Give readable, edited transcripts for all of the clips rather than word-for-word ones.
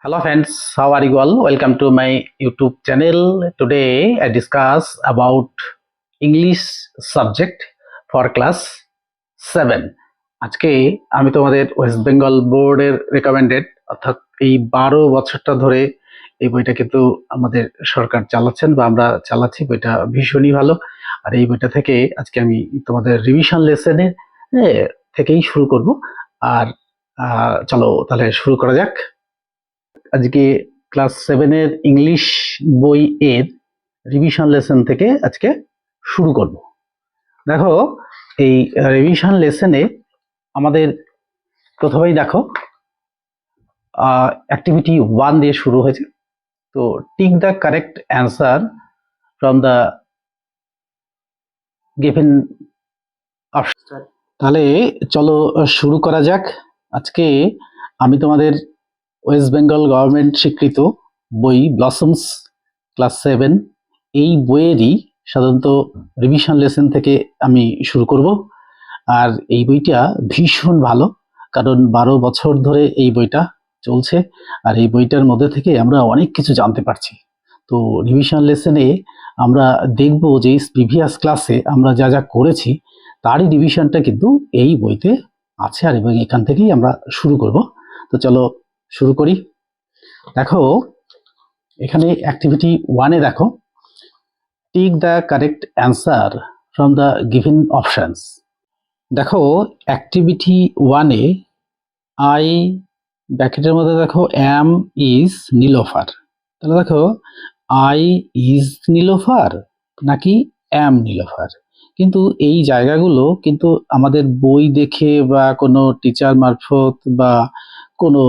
Hello friends, how are you all? Welcome to my YouTube channel. Today I discuss about English subject for class 7. আজকে আমি তোমাদের West Bengal বোর্ডের recommended অর্থাৎ এই 12 বছরটা ধরে এই বইটা কিন্তু আমাদের সরকার চালাচ্ছেন বা আমরা চালাচ্ছি। বইটা ভীষণই ভালো। আর এই বইটা থেকে আজকে আমি তোমাদের রিভিশন লেসনে থেকেই শুরু করব। আর চলো তাহলে শুরু করা যাক। আজকে ক্লাস 7 এর ইংলিশ বই এর রিভিশন লেসন থেকে আজকে শুরু করব। দেখো এই রিভিশন লেসনে আমাদের প্রথমেই দেখো অ্যাক্টিভিটি 1 দিয়ে শুরু হয়েছে। তো tick the correct answer from the given option. তাহলে চলো শুরু করা যাক। আজকে আমি তোমাদের ওয়েস্ট বেঙ্গল গভর্নমেন্ট স্বীকৃত বই ব্লসমস ক্লাস 7 এই বইয়েরই সাধারণত রিভিশন লেসন থেকে আমি শুরু করব। আর এই বইটা ভীষণ ভালো, কারণ 12 বছর ধরে এই বইটা চলছে। আর এই বইটার মধ্যে থেকে আমরা অনেক কিছু জানতে পারছি। তো রিভিশন লেসনে আমরা দেখব যে প্রিভিয়াস ক্লাসে আমরা যা যা করেছি তারই রিভিশনটা কিন্তু এই বইতে আছে। আর এবং এখান থেকেই আমরা শুরু করব। তো চলো শুরু করি। দেখো এখানে অ্যাক্টিভিটি 1 এ দেখো tick the correct answer from the given options. দেখো অ্যাক্টিভিটি 1 এ আই ব্র্যাকেটের মধ্যে দেখো অ্যাম ইজ নীলোফার। তাহলে দেখো আই ইজ নীলোফার নাকি অ্যাম নীলোফার, কিন্তু এই জায়গাগুলো কিন্তু আমাদের বই দেখে বা কোনো টিচার মারফত বা কোনো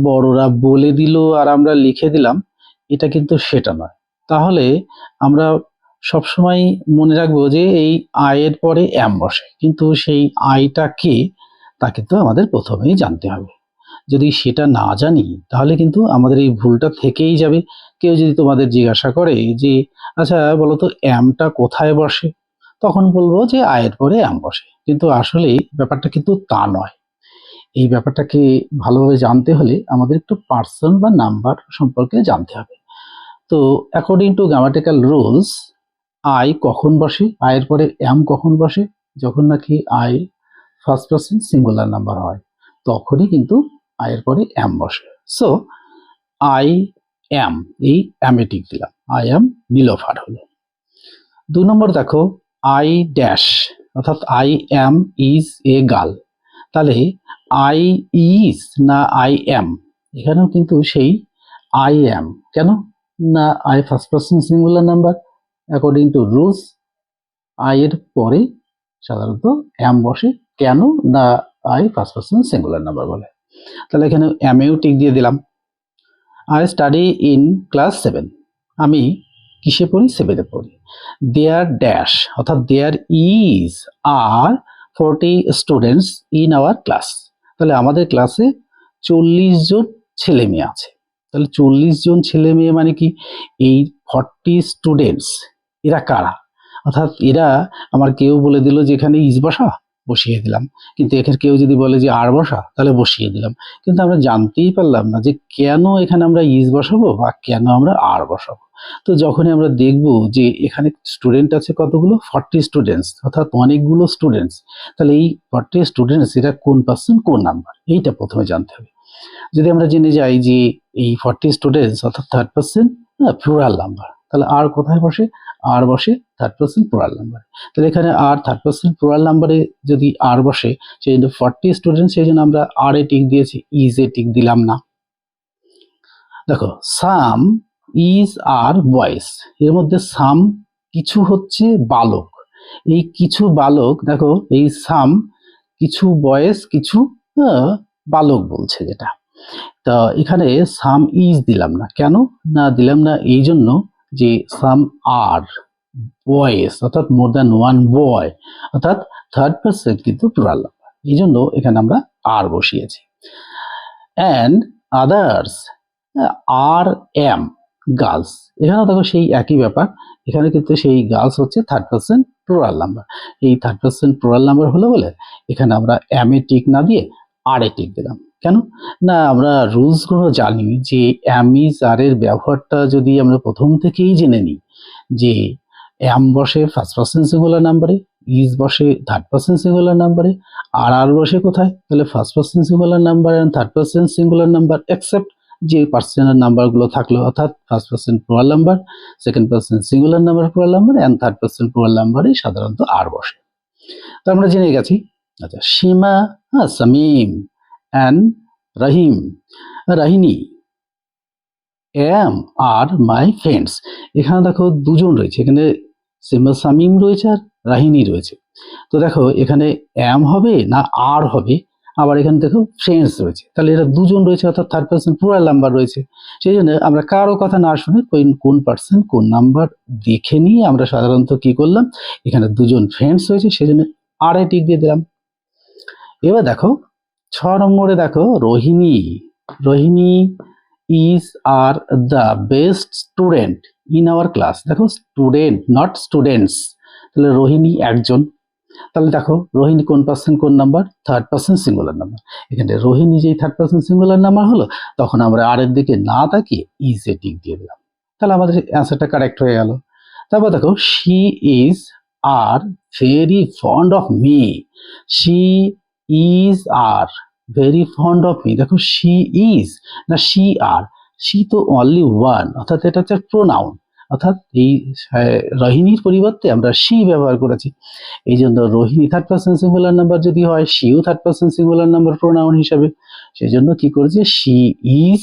বড়রা বলে দিল আর আমরা লিখে দিলাম, এটা কিন্তু সেটা নয়। তাহলে আমরা সবসময় মনে রাখবো যে এই আয়ের পরে অ্যাম বসে, কিন্তু সেই আইটা কে তা কিন্তু আমাদের প্রথমেই জানতে হবে। যদি সেটা না জানি তাহলে কিন্তু আমাদের এই ভুলটা থেকেই যাবে। কেউ যদি তোমাদের জিজ্ঞাসা করে যে আচ্ছা বলো তো অ্যামটা কোথায় বসে, তখন বলবো যে আয়ের পরে অ্যাম বসে, কিন্তু আসলে ব্যাপারটা কিন্তু তা নয়। এই ব্যাপারটাকে ভালোভাবে জানতে হলে আমাদের একটু পার্সন বা নাম্বার সম্পর্কে জানতে হবে। তো according to grammatical rules I কখন বসে, আয়ের পরে অ্যাম কখন বসে, যখন নাকি I first person singular number হয় তখনই কিন্তু আয়ের পরে অ্যাম বসে। সো আই অ্যাম, এই অ্যামেটিক দিলাম, আই অ্যাম নীলোফার হলো। 2 নম্বর দেখো আই ড্যাশ, অর্থাৎ I am is a girl. তাহলে আই ইজ না আই অ্যাম, এখানেও কিন্তু সেই আই অ্যাম। কেন না I first person singular number, according to rules I এর পরে সাধারণত অ্যাম বসে। কেন না I first person singular number বলে। তাহলে এখানে অ্যামেও টিক দিয়ে দিলাম। আই স্টাডি ইন ক্লাস 7, আমি কিসে পড়ি, 7-এ পড়ি। দেয়ার ড্যাশ, অর্থাৎ there is are 40 students in our class. তাহলে আমাদের ক্লাসে 40 জন ছেলে মেয়ে আছে। তাহলে 40 জন ছেলে মেয়ে মানে কি, এই 40 স্টুডেন্টস এরা কারা, অর্থাৎ এরা আমার কেউ বলে দিল যে এখানে ইজ বসা, বসিয়ে দিলাম। কিন্তু এখানে কেউ যদি বলে যে আর বসা, তাহলে বসিয়ে দিলাম। কিন্তু আমরা জানতেই পারলাম না যে কেন এখানে আমরা ইজ বসাবো বা কেন আমরা আর বসাবো। তো যখনই আমরা দেখব যে এখানে স্টুডেন্ট আছে কতগুলো, 40 স্টুডেন্টস, অর্থাৎ অনেকগুলো স্টুডেন্টস, তাহলে এই 40 স্টুডেন্টস এরা কোন পার্সন কোন নাম্বার, এইটা প্রথমে জানতে হবে। যদি আমরা জেনে যাই যে এই 40 স্টুডেন্টস অর্থাৎ থার্ড পার্সন প্লুরাল নাম্বার, তাহলে আর কোথায় বসে, আর বসে থার্ড পার্সন প্লুরাল নাম্বারে। তাহলে এখানে আর থার্ড পার্সন প্লুরাল নাম্বারে যদি আর বসে, সেই জন্য 40 স্টুডেন্ট, সেই জন্য আমরা আর এ টিক দিয়েছি, ইজ এ টিক দিলাম না। দেখো সাম ইজ আর বয়েস, এর মধ্যে সাম কিছু হচ্ছে বালক, এই কিছু বালক, দেখো এই সাম কিছু বয়েস কিছু বালক বলছে যেটা। তা এখানে সাম ইজ দিলাম না, কেন না দিলাম না, এই জন্য যে সাম আর বয়েস, অর্থাৎ মোর দ্যান ওয়ান বয়, অর্থাৎ থার্ড পার্সন কিন্তু প্লুরাল নাম্বার, এই জন্য এখানে আমরা আর বসিয়েছি। And others are am girls, এখানেও দেখো সেই একই ব্যাপার, এখানে কিন্তু সেই গার্লস হচ্ছে থার্ড পার্সন প্লুরাল নাম্বার। এই থার্ড পার্সন প্লুরাল নাম্বার হলো বলে এখানে আমরা এম এ টিক না দিয়ে আর এ টিক দিলাম। কেন না আমরা রুলসগুলো জানি যে অ্যাম ইজ আর এর ব্যবহারটা যদি আমরা প্রথম থেকেই জেনে নিই যে অ্যাম বসে ফার্স্ট পার্সন সিঙ্গুলার নাম্বারে, ইজ বসে থার্ড পার্সন সিঙ্গুলার নাম্বারে, আর বসে কোথায়, তাহলে first person singular number and third person singular number except যে পার্সনের নাম্বারগুলো থাকলো, অর্থাৎ first person plural number, second person singular number plural number and third person plural নাম্বারে সাধারণত আর বসে। তো আমরা জেনে গেছি। আচ্ছা, Seema, Samim and Rahim, Rahini, am are my friends. এখানে দেখো দুজন রয়েছে, এখানে সীমা সামিম রয়েছে আর রাহিনী রয়েছে। তো দেখো এখানে অ্যাম হবে না আর হবে, আবার এখানে দেখো ফ্রেন্ডস রয়েছে, তাহলে এরা দুজন রয়েছে অর্থাৎ থার্ড পার্সন প্লুরাল নাম্বার রয়েছে। সেই জন্য আমরা কারো কথা না শুনে কোন পার্সন কোন নাম্বার দেখে নিয়ে আমরা সাধারণত কি করলাম, এখানে দুজন ফ্রেন্ডস রয়েছে সেই জন্য আর এ টিক দিয়ে দিলাম। এবার দেখো 6 নম্বরে দেখো Rohini, Rohini is are the best student in our class. দেখো স্টুডেন্ট নট স্টুডেন্টস, তাহলে রোহিণী একজন, তাহলে দেখো রোহিণী কোন পার্সন কোন number, third person singular number. এখানে রোহিণী যেই থার্ড পার্সন সিঙ্গুলার নাম্বার হলো তখন আমরা আর এর দিকে না তাকিয়ে ইজ এ টিক দিয়ে দিলাম, তাহলে আমাদের অ্যান্সারটা কারেক্ট হয়ে গেল। তারপর দেখো she is are very fond of me, she is are very fond of me. দেখো শি ইজ না শি আর, শি তো অনলি ওয়ান, অর্থাৎ এটা হচ্ছে প্রোনাউন, অর্থাৎ এই রোহিণীর পরিবর্তে আমরা শি ব্যবহার করেছি। এই জন্য Rohini third person singular number যদি হয়, শিও third person singular number pronoun হিসাবে, সেই জন্য কি করেছি শি ইজ,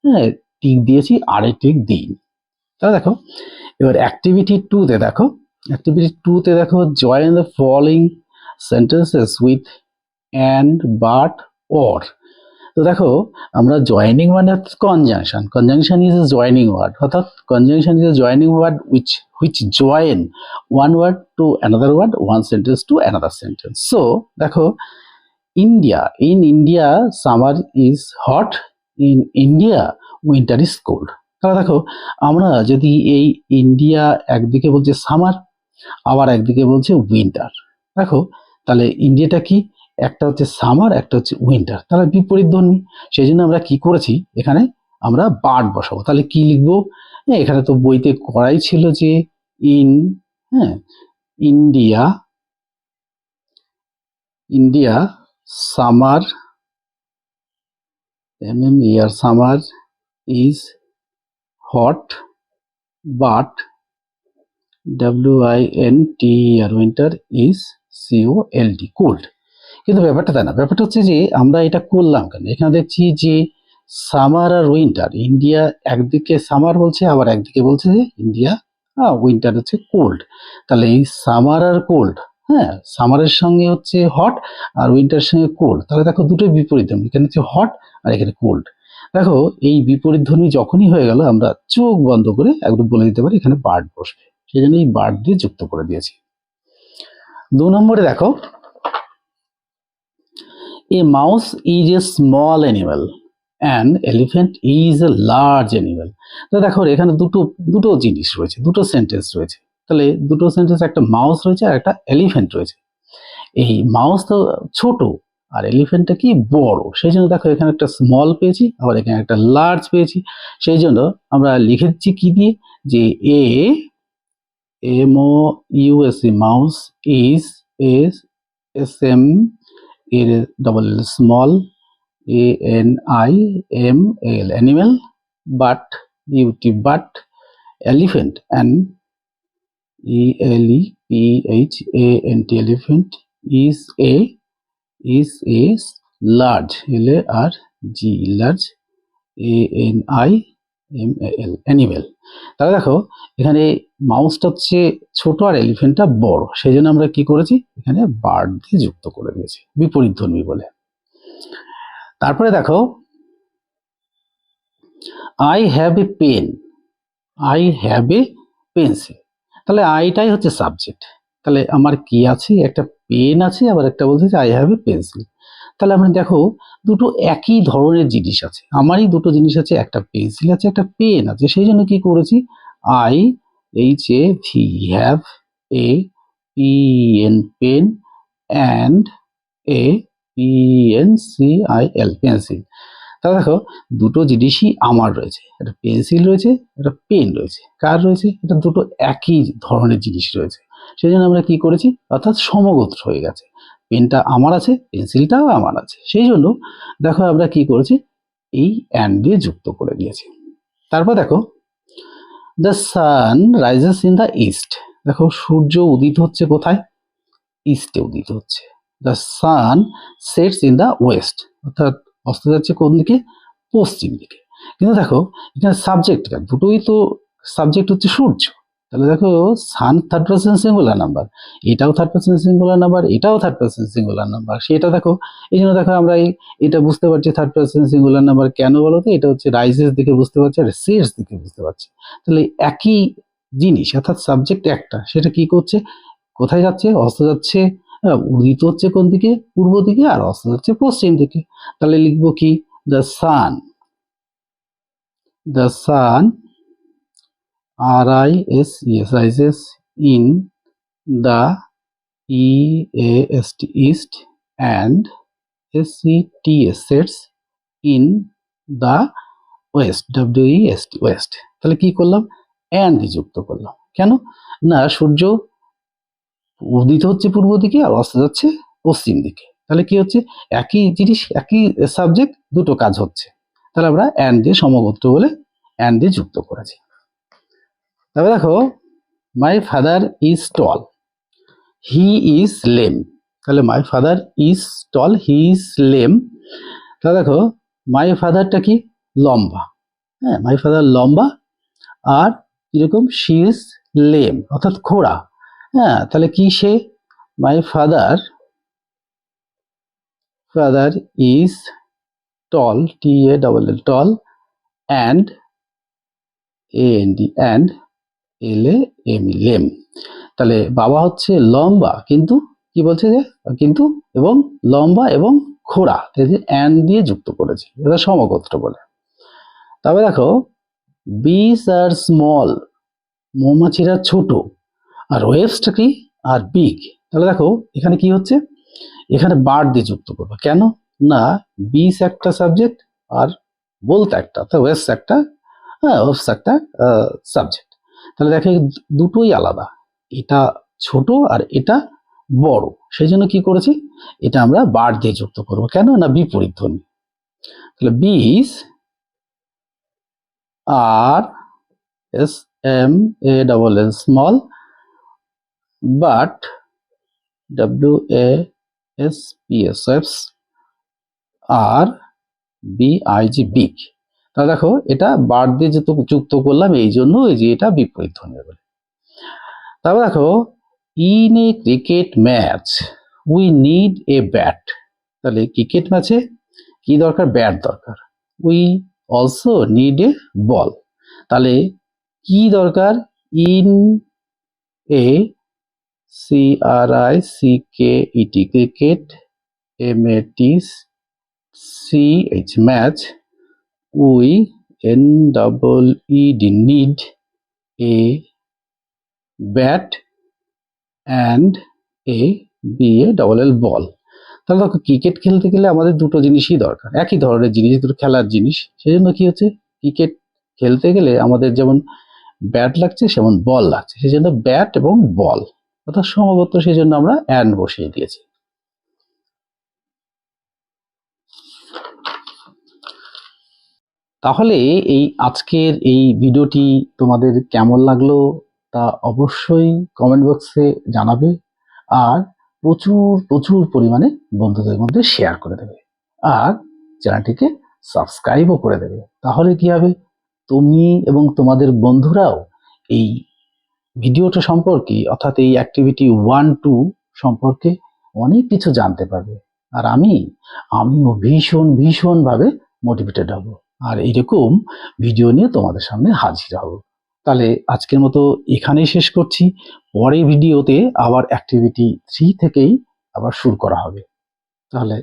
হ্যাঁ টিক দিয়েছি আর এ টিক দিই। তাহলে দেখো এবার অ্যাক্টিভিটি 2 তে দেখো, অ্যাক্টিভিটি 2 তে দেখো join the following sentences with and, but, or. তো দেখো আমরা জয়েনিং মানে conjunction, conjunction is a joining word, অর্থাৎ conjunction is a joining word which join one word to another word, one sentence to another sentence. So দেখো India, in India summer is hot, in India winter is cold। তাহলে দেখো আমরা যদি এই India একদিকে বলছে summer আবার একদিকে বলছে উইন্টার, দেখো তাহলে ইন্ডিয়াটা কি, একটা হচ্ছে সামার একটা হচ্ছে উইন্টার, তাহলে বিপরীত ধ্বনি। সেই জন্য আমরা কি করেছি এখানে আমরা বার্ড বসাবো, তাহলে কি লিখবো, এখানে তো বইতে করাই ছিল যে ইন, হ্যাঁ India, India summer, year summer is hot, but WINTER winter is COLD cold. কিন্তু ব্যাপারটা তাই না, ব্যাপারটা হচ্ছে যে আমরা এটা করলাম কেন, এখানে দেখছি যে সামার আর উইন্টার, ইন্ডিয়া একদিকে সামার বলছে আবার একদিকে বলছে যে ইন্ডিয়া উইন্টার হচ্ছে কোল্ড, তাহলে এই সামার আর কোল্ড, হ্যাঁ সামারের সঙ্গে হচ্ছে হট আর উইন্টারের সঙ্গে কোল্ড, তাহলে দেখো দুটোই বিপরীত ধ্বনি, এখানে হচ্ছে হট আর এখানে কোল্ড। দেখো এই বিপরীত ধ্বনি যখনই হয়ে গেল আমরা চোখ বন্ধ করে একদম বলে দিতে পারি এখানে বার্ড বসবে, সেই জন্য এই বার্ড দিয়ে যুক্ত করে দিয়েছি। 2 নম্বরে দেখো a mouse is a small animal and elephant is a large animal। তো দেখো এখানে দুটো জিনিস রয়েছে, দুটো সেন্টেন্স রয়েছে, তাহলে দুটো সেন্টেন্স, একটা মাউস রয়েছে আর একটা এলিফ্যান্ট রয়েছে। এই মাউস তো ছোট আর এলিফ্যান্টটা কি বড়, সেই জন্য দেখো এখানে একটা স্মল পেয়েছি আবার এখানে একটা লার্জ পেয়েছি, সেই জন্য আমরা লিখে দিচ্ছি কি দিয়ে যে MOUS মাউস ইজ SM এর double L small ANIMAL animal, but but elephant and ELEPHANT elephant is a large LARGE large ANIMAL animal। তাহলে দেখো এখানে মাউসটা হচ্ছে ছোট আর এলিফ্যান্টটা বড়, সেই জন্য আমরা কি করেছি এখানে বার্ড দিয়ে যুক্ত করে দিয়েছি বিপরীত ধ্বনি বলে। তারপরে দেখো I have a pen, I have a pencil, তাহলে আইটাই হচ্ছে সাবজেক্ট, তাহলে আমার কি আছে একটা পেন আছে আবার একটা বলছে যে আই হ্যাভ এ পেন্সিল, তাহলে আমরা দেখো দুটো একই ধরনের জিনিস আছে, আমারই দুটো জিনিস আছে, একটা পেন্সিল আছে একটা পেন আছে, সেই জন্য কি করেছি IHAV have a pen and a PNCIL, pencil. তাহলে দেখো দুটো জিনিসই আমার রয়েছে, একটা পেন্সিল রয়েছে, একটা পেন রয়েছে। কার রয়েছে? এটা দুটো একই ধরনের জিনিস রয়েছে, সেই জন্য আমরা কি করেছি, অর্থাৎ সমগোত্র হয়ে গেছে। পেনটা আমার আছে, পেন্সিলটাও আমার আছে, সেই জন্য দেখো আমরা কি করেছি, এই অ্যান্ড দিয়ে যুক্ত করে দিয়েছি। তারপর দেখো the sun rises in the east. দেখো সূর্য উদিত হচ্ছে কোথায়? ইস্টে উদিত হচ্ছে। The sun sets in the West, অর্থাৎ অস্ত যাচ্ছে কোন দিকে? পশ্চিম দিকে। কিন্তু দেখো এখানে সাবজেক্ট, দুটোই তো সাবজেক্ট হচ্ছে সূর্য। তাহলে দেখো সান থার্ড পার্সন সিঙ্গুলার নাম্বার, এটাও থার্ড পার্সন সিঙ্গুলার নাম্বার, এটাও থার্ড পার্সন সিঙ্গুলার নাম্বার। সেটা দেখো এই জন্য দেখো আমরা এটা বুঝতে পারছি থার্ড পার্সন সিঙ্গুলার নাম্বার কেন বলো তো? এটা হচ্ছে রাইজেস দিকে বুঝতে পারছি আর সেটস দিকে বুঝতে পারছি। তাহলে একই জিনিস, অর্থাৎ সাবজেক্ট একটা, সেটা কি করছে, কোথায় যাচ্ছে? অস্ত যাচ্ছে, উদিত হচ্ছে কোন দিকে? পূর্ব দিকে, আর অস্ত যাচ্ছে পশ্চিম দিকে। তাহলে লিখবো কি, the sun, the sun RISES rises in the EAST east and SETS sets in the west WEST west। তাহলে কি করলাম, and যুক্ত করলাম। কেন না, সূর্য উদিত হচ্ছে পূর্ব দিকে আর অস্ত যাচ্ছে পশ্চিম দিকে। তাহলে কি হচ্ছে, একই জিনিস একই সাবজেক্ট, দুটো কাজ হচ্ছে। তাহলে আমরা অ্যান্ড দিয়ে সমগোত্র বলে অ্যান্ড দিয়ে যুক্ত করেছি। তবে দেখো my father is tall, he is lame. তাহলে my father is tall, he is lame. তাহলে দেখো মাই ফাদারটা কি, লম্বা। হ্যাঁ, মাই ফাদার লম্বা, আর এরকম শি ইজ লেম, অর্থাৎ খোড়া। হ্যাঁ, তাহলে কি সে, my father is tall, TALL, tall, and and LAM। তাহলে বাবা হচ্ছে লম্বা, কিন্তু কি বলছে যে কিন্তু এবং লম্বা এবং খোড়া, and দিয়ে যুক্ত করেছি, এটা সমগোত্র বলে। তবে দেখো bees are small, মৌমাছিরা ছোট, আর ওয়েভসটা কি, আর বিগ। তাহলে দেখো এখানে কি হচ্ছে, এখানে বার্ড দিয়ে যুক্ত করবো। কেন না, বিস একটা সাবজেক্ট আর বলতে একটা, তো ওয়েভস একটা, ওয়েভস একটা সাবজেক্ট। তাহলে দেখো দুটোই আলাদা, এটা ছোট আর এটা বড়, সেই জন্য কি করেছি, এটা আমরা বার্ড দিয়ে যুক্ত করব। কেন না, বিপরীত ধ্বনি। তাহলে bees are SMALL small, but WASPS waves are BIG big. তাহলে দেখো এটা বার্ড দিয়ে যুক্ত করলাম, এই জন্য এই যে এটা বিপরীত ধ্বনি হবে। তারপর দেখো in a cricket match we need a bat. তাহলে ক্রিকেট ম্যাচে কি দরকার, ব্যাট দরকার। উই অলসো নিড এ বল। তাহলে কি দরকার, in a CRICKET cricket, MATCH match, we NEED need a bat and a BALL ball। তাহলে দেখো ক্রিকেট খেলতে গেলে আমাদের দুটো জিনিসই দরকার, একই ধরনের জিনিস, দুটো খেলার জিনিস। সেই জন্য কি হচ্ছে, ক্রিকেট খেলতে গেলে আমাদের যেমন ব্যাট লাগছে সেমন বল লাগছে, সেই জন্য ব্যাট এবং বল, অর্থাৎ সমগোত্র, সেই জন্য আমরা অ্যান্ড বসিয়ে দিয়েছি। তাহলে এই আজকের এই ভিডিওটি তোমাদের কেমন লাগলো তা অবশ্যই কমেন্ট বক্সে জানাবে, আর প্রচুর পরিমাণে বন্ধুদের মধ্যে শেয়ার করে দেবে, আর চ্যানেলটিকে সাবস্ক্রাইবও করে দেবে। তাহলে কি হবে, তুমি এবং তোমাদের বন্ধুরাও এই ভিডিওটা সম্পর্কে, অর্থাৎ এই অ্যাক্টিভিটি 1-2 সম্পর্কে অনেক কিছু জানতে পারবে, আর আমিও ভীষণভাবে মোটিভেটেড হব, আর এরকম ভিডিও নিয়ে তোমাদের সামনে হাজির হব। তাহলে আজকের মতো এখানেই শেষ করছি, পরের ভিডিওতে আবার অ্যাক্টিভিটি 3 থেকেই আবার শুরু করা হবে। তাহলে